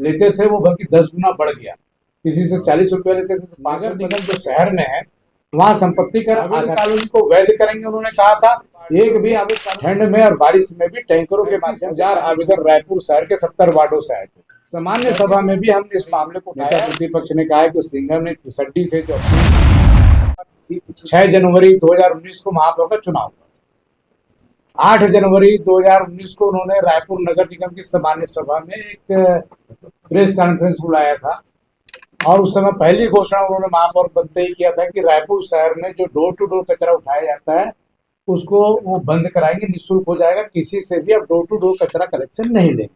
लेते थे वो बल्कि 10 गुना बढ़ गया। किसी से 40 रुपया लेते थे तो 5 निगम जो शहर में है वहाँ संपत्ति कर कॉलोनी को वैध करेंगे। उन्होंने कहा था एक भी आवेदन ठंड में और बारिश में भी टैंकरों के माध्यम 1000 आवेदन रायपुर शहर के 70 वार्डों से आए थे। सामान्य सभा में भी हमने इस मामले को उठाया। प्रतिपक्ष ने कहा है कि उस निगम ने फिसड्डी थे जो 6 जनवरी 2019 को महापौर का चुनाव हुआ। 8 जनवरी 2019 को उन्होंने रायपुर नगर निगम की सामान्य सभा में एक प्रेस कॉन्फ्रेंस बुलाया था और उस समय पहली घोषणा उन्होंने महापौर बनते ही किया था कि रायपुर शहर में जो डोर टू डोर कचरा उठाया जाता है उसको वो बंद कराएंगे, निःशुल्क हो जाएगा, किसी से भी अब डोर टू डोर कचरा कलेक्शन नहीं लेंगे।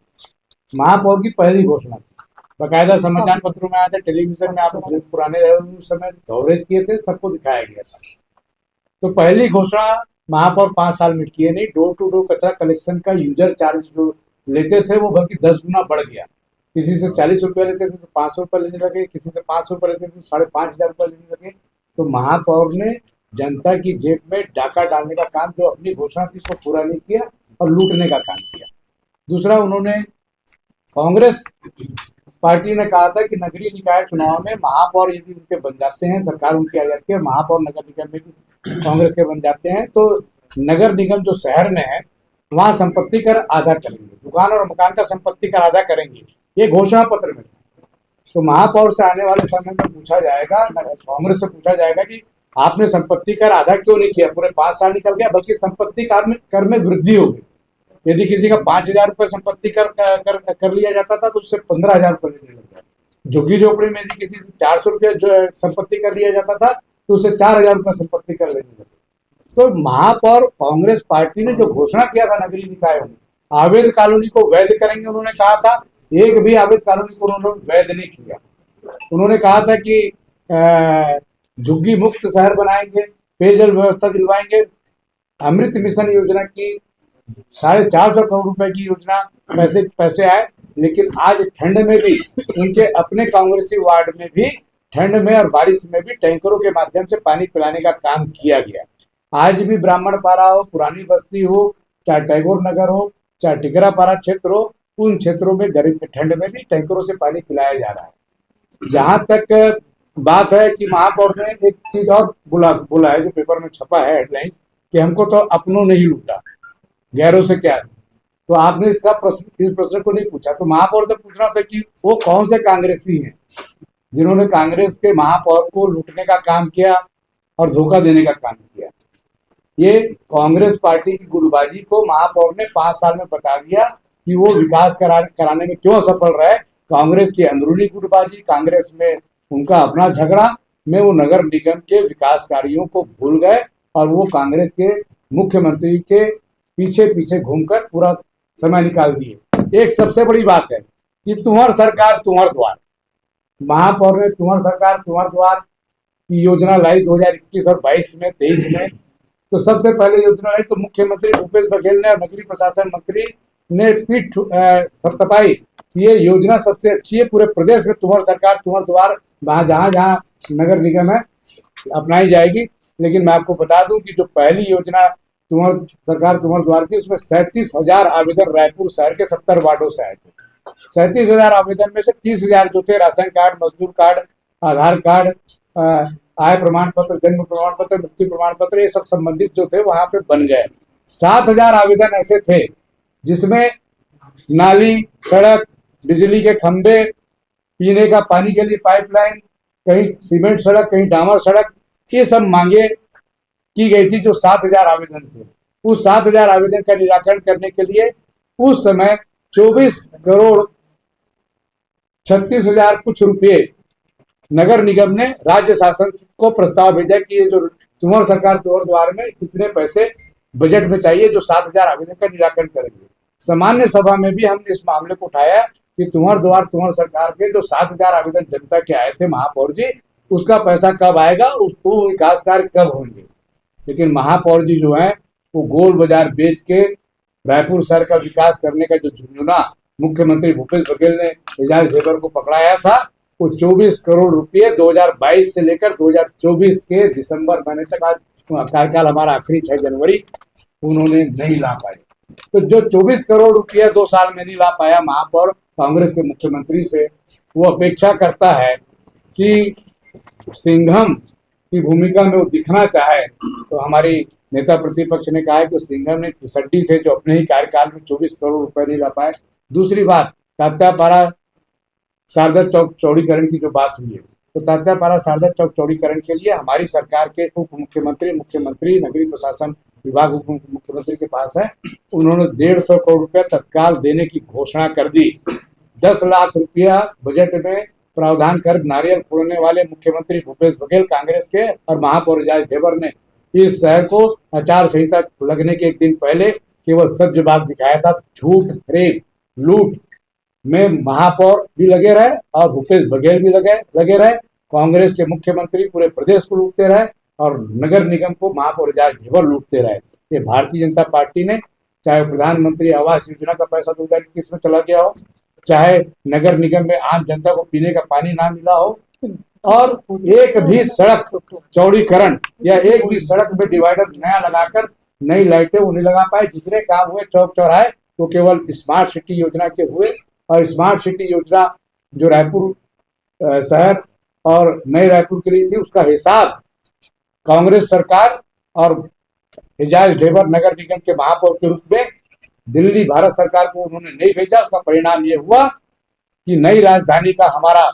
महापौर की पहली घोषणा थी, बकायदा समाचार पत्रों में आया था, टेलीविजन में आप पुराने उस समय कवरेज किए थे, सबको दिखाया गया था। तो पहली घोषणा महापौर 5 साल में किए नहीं। डोर टू डोर कचरा कलेक्शन का यूजर चार्ज जो लेते थे वो बल्कि 10 गुना बढ़ गया। किसी से 40 रुपया लेते थे तो 500 रुपये लेने लगे, किसी से 500 रुपये लेते थे तो 5,500 रुपये लेने लगे। तो महापौर ने जनता की जेब में डाका डालने का काम, जो अपनी घोषणा थी उसको पूरा नहीं किया और लूटने का काम किया। दूसरा, उन्होंने कांग्रेस पार्टी ने कहा था कि नगरीय निकाय चुनाव में महापौर यदि उनके बन जाते हैं, सरकार उनकी आ जाती है, महापौर नगर निगम में भी कांग्रेस के बन जाते हैं तो नगर निगम जो शहर में है वहां संपत्ति कर आधा करेंगे, दुकान और मकान का संपत्ति कर आधा करेंगे, ये घोषणा पत्र में। तो महापौर से आने वाले समय में पूछा जाएगा, कांग्रेस से पूछा जाएगा कि आपने संपत्ति कर आधा क्यों नहीं किया? पूरे 5 साल निकल गया, बल्कि संपत्ति कर में वृद्धि हो गई। यदि किसी का 5,000 रुपये संपत्ति कर लिया जाता था तो उससे 15,000 रुपये लेने लग गया। झुग्गी झोपड़ी में यदि किसी से 400 रुपये जो संपत्ति कर लिया जाता था तो उससे 4,000 रुपये संपत्ति कर लेने लगे। तो महापौर कांग्रेस पार्टी ने जो घोषणा किया था नगरीय निकायों में, अवैध कॉलोनी को वैध करेंगे, उन्होंने कहा था एक भी अवैध कॉलोनी को उन्होंने वैध नहीं किया। उन्होंने कहा था कि झुग्गी मुक्त शहर बनाएंगे, पेयजल व्यवस्था दिलवाएंगे, अमृत मिशन योजना की 450 करोड़ रुपए की योजना पैसे आए। लेकिन आज ठंड में भी उनके अपने कांग्रेसी वार्ड में भी ठंड में और बारिश में भी टैंकरों के माध्यम से पानी पिलाने का काम किया गया। आज भी ब्राह्मणपारा हो, पुरानी बस्ती हो, चाहे टैगोर नगर हो, चाहे टिकरापारा क्षेत्र हो, उन क्षेत्रों में गर्मी ठंड में भी टैंकरों से पानी पिलाया जा रहा है। जहां तक बात है कि महापौर ने एक चीज और बोला है जो पेपर में छपा है हेडलाइन, कि हमको तो अपनों ने ही लूटा, गैरों से क्या। तो आपने इस प्रश्न को नहीं पूछा। तो महापौर से पूछना था कि वो कौन से कांग्रेसी हैं जिन्होंने कांग्रेस के महापौर को लूटने का काम किया और धोखा देने का काम किया। ये कांग्रेस पार्टी की गुटबाजी को महापौर ने 5 साल में बता दिया कि वो विकास कराने में क्यों सफल रहे। कांग्रेस की अंदरूनी गुटबाजी, कांग्रेस में उनका अपना झगड़ा में वो नगर निगम के विकास कार्यों को भूल गए और वो कांग्रेस के मुख्यमंत्री के पीछे पीछे घूमकर पूरा समय निकाल दिए। एक सबसे बड़ी बात है कि तुम्हार सरकार तुम्हार द्वार, महापौर ने तुम्हार सरकार तुम्हार द्वार की योजना लाई 2021 और 22 में 23 में। तो सबसे पहले योजना आई तो मुख्यमंत्री भूपेश बघेल ने और नगरीय प्रशासन मंत्री ने पीठ थपथपाई कि ये योजना सबसे अच्छी है, पूरे प्रदेश में तुम्हार सरकार तुम्हार द्वार जहाँ जहाँ नगर निगम है अपनाई जाएगी। लेकिन मैं आपको बता दूं कि जो पहली योजना तुम्हार सरकार तुम्हार द्वार की, उसमें 37,000 आवेदन रायपुर शहर के 70 वार्डों से आए थे। 37,000 आवेदन में से 30,000 जो थे राशन कार्ड, मजदूर कार्ड, आधार कार्ड, आय प्रमाण पत्र, जन्म प्रमाण पत्र, मृत्यु प्रमाण पत्र, ये सब संबंधित जो थे वहां पे बन गए। 7,000 आवेदन ऐसे थे जिसमें नाली, सड़क, बिजली के खंभे, पीने का पानी के लिए पाइपलाइन, कहीं सीमेंट सड़क, कहीं डामर सड़क, ये सब मांगे की गई थी। जो 7,000 आवेदन थे, उस 7,000 आवेदन का निराकरण करने के लिए उस समय 24 करोड़ 36,000 कुछ रुपये नगर निगम ने राज्य शासन को प्रस्ताव भेजा कि ये जो तुम्हार सरकार तुम्हार द्वार में इतने पैसे बजट में चाहिए जो 7,000 आवेदन का निराकरण करेंगे। सामान्य सभा में भी हमने इस मामले को उठाया कि तुम्हार द्वार तुम्हार सरकार के जो 7,000 आवेदन जनता के आए थे महापौर जी, उसका पैसा कब आएगा, उसको विकास कार्य कब होंगे। लेकिन महापौर जी जो है वो गोल बाजार बेच के रायपुर शहर का विकास करने का जो झुंझुना मुख्यमंत्री भूपेश बघेल ने एजाज जेबर को पकड़ाया था, वो 24 करोड़ रुपये 2022 से लेकर 2024 के दिसंबर महीने तक, आज कार्यकाल हमारा आखिरी 6 जनवरी, उन्होंने नहीं ला पाए। तो जो 24 करोड़ रुपया 2 साल में नहीं ला पाया महापौर, कांग्रेस के मुख्यमंत्री से वो अपेक्षा करता है कि सिंघम की भूमिका में वो दिखना चाहे, तो हमारी नेता प्रतिपक्ष ने कहा है कि सिंघम ने फिसड्डी थे जो अपने ही कार्यकाल में 24 करोड़ रुपए नहीं ला पाए। दूसरी बात, तात्यापारा शारदा चौक चौड़ीकरण की जो बात हुई है, तो तात्यापारा शारदा चौक चौड़ीकरण के लिए हमारी सरकार के उप मुख्यमंत्री, मुख्यमंत्री, नगरीय प्रशासन विभाग उप मुख्यमंत्री के पास है। उन्होंने 150 करोड़ रुपया तत्काल देने की घोषणा कर दी। 10 लाख रुपया बजट में प्रावधान कर नारियल फोड़ने वाले मुख्यमंत्री भूपेश बघेल कांग्रेस के और महापौर एजाज ढेबर ने इस शहर को आचार संहिता लगने के एक दिन पहले केवल सज्जबाग दिखाया था। झूठ, रेप, लूट में महापौर भी लगे रहे और भूपेश बघेल भी लगे रहे। कांग्रेस के मुख्यमंत्री पूरे प्रदेश को लूटते रहे और नगर निगम को महापौर एजाज ढेबर लूटते रहे। ये भारतीय जनता पार्टी ने, चाहे प्रधानमंत्री आवास योजना का पैसा 2021 में चला गया हो, चाहे नगर निगम में आम जनता को पीने का पानी ना मिला हो, और एक भी सड़क चौड़ीकरण या एक भी सड़क में डिवाइडर नया लगाकर नई लाइटें वो नहीं लगा पाए। जितने काम हुए चौक चौराहे वो केवल स्मार्ट सिटी योजना के हुए, और स्मार्ट सिटी योजना जो रायपुर शहर और नए रायपुर के लिए थी, उसका हिसाब कांग्रेस सरकार और एजाज ढेबर नगर निगम के महापौर के रूप में दिल्ली भारत सरकार को उन्होंने नहीं भेजा। उसका परिणाम ये हुआ कि नई राजधानी का हमारा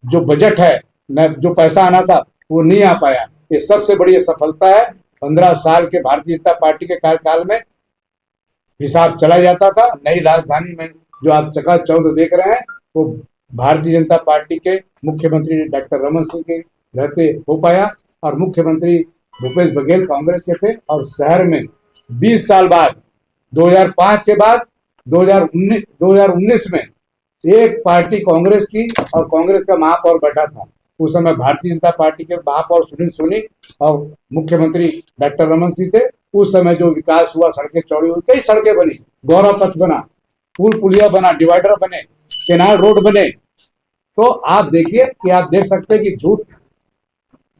जो बजट है, जो पैसा आना था, वो नहीं आ पाया। ये सबसे बड़ी सफलता है। 15 साल के भारतीय जनता पार्टी के कार्यकाल में हिसाब चला जाता था। नई राजधानी में जो आप चकाचौंध देख रहे हैं, वो भारतीय जनता पार्टी के मुख्यमंत्री डॉक्टर रमन सिंह के रहते हो पाया, और मुख्यमंत्री भूपेश बघेल कांग्रेस के थे। और शहर में 20 साल बाद, 2005 के बाद 2019 में एक पार्टी कांग्रेस की और कांग्रेस का महापौर बैठा था। उस समय भारतीय जनता पार्टी के महापौर सुनील सोनी और मुख्यमंत्री डॉक्टर रमन सिंह थे। उस समय जो विकास हुआ, सड़कें चौड़ी हुई, कई सड़कें बनी, गौरव पथ बना, पुल पुलिया बना, डिवाइडर बने, केनाल रोड बने। तो आप देखिए कि आप देख सकते हैं कि झूठ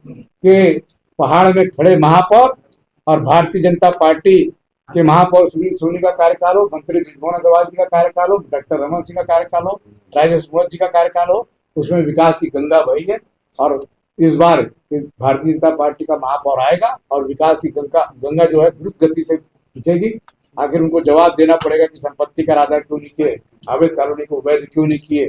के पहाड़ में खड़े महापौर और भारतीय जनता पार्टी के महापौर सुनील सोनी का कार्यकाल हो, मंत्री ब्रिजमोहन अग्रवाल जी का कार्यकाल हो, डॉक्टर रमन सिंह का कार्यकाल हो, राजेश मूर्ति जी का कार्यकाल हो, उसमें विकास की गंगा बही है। और इस बार भारतीय जनता पार्टी का महापौर आएगा और विकास की गंगा जो है द्रुत गति से खींचेगी। आखिर उनको जवाब देना पड़ेगा कि संपत्ति कर आधार क्यों नहीं किए, अवैध कॉलोनी को वैध क्यों नहीं किए,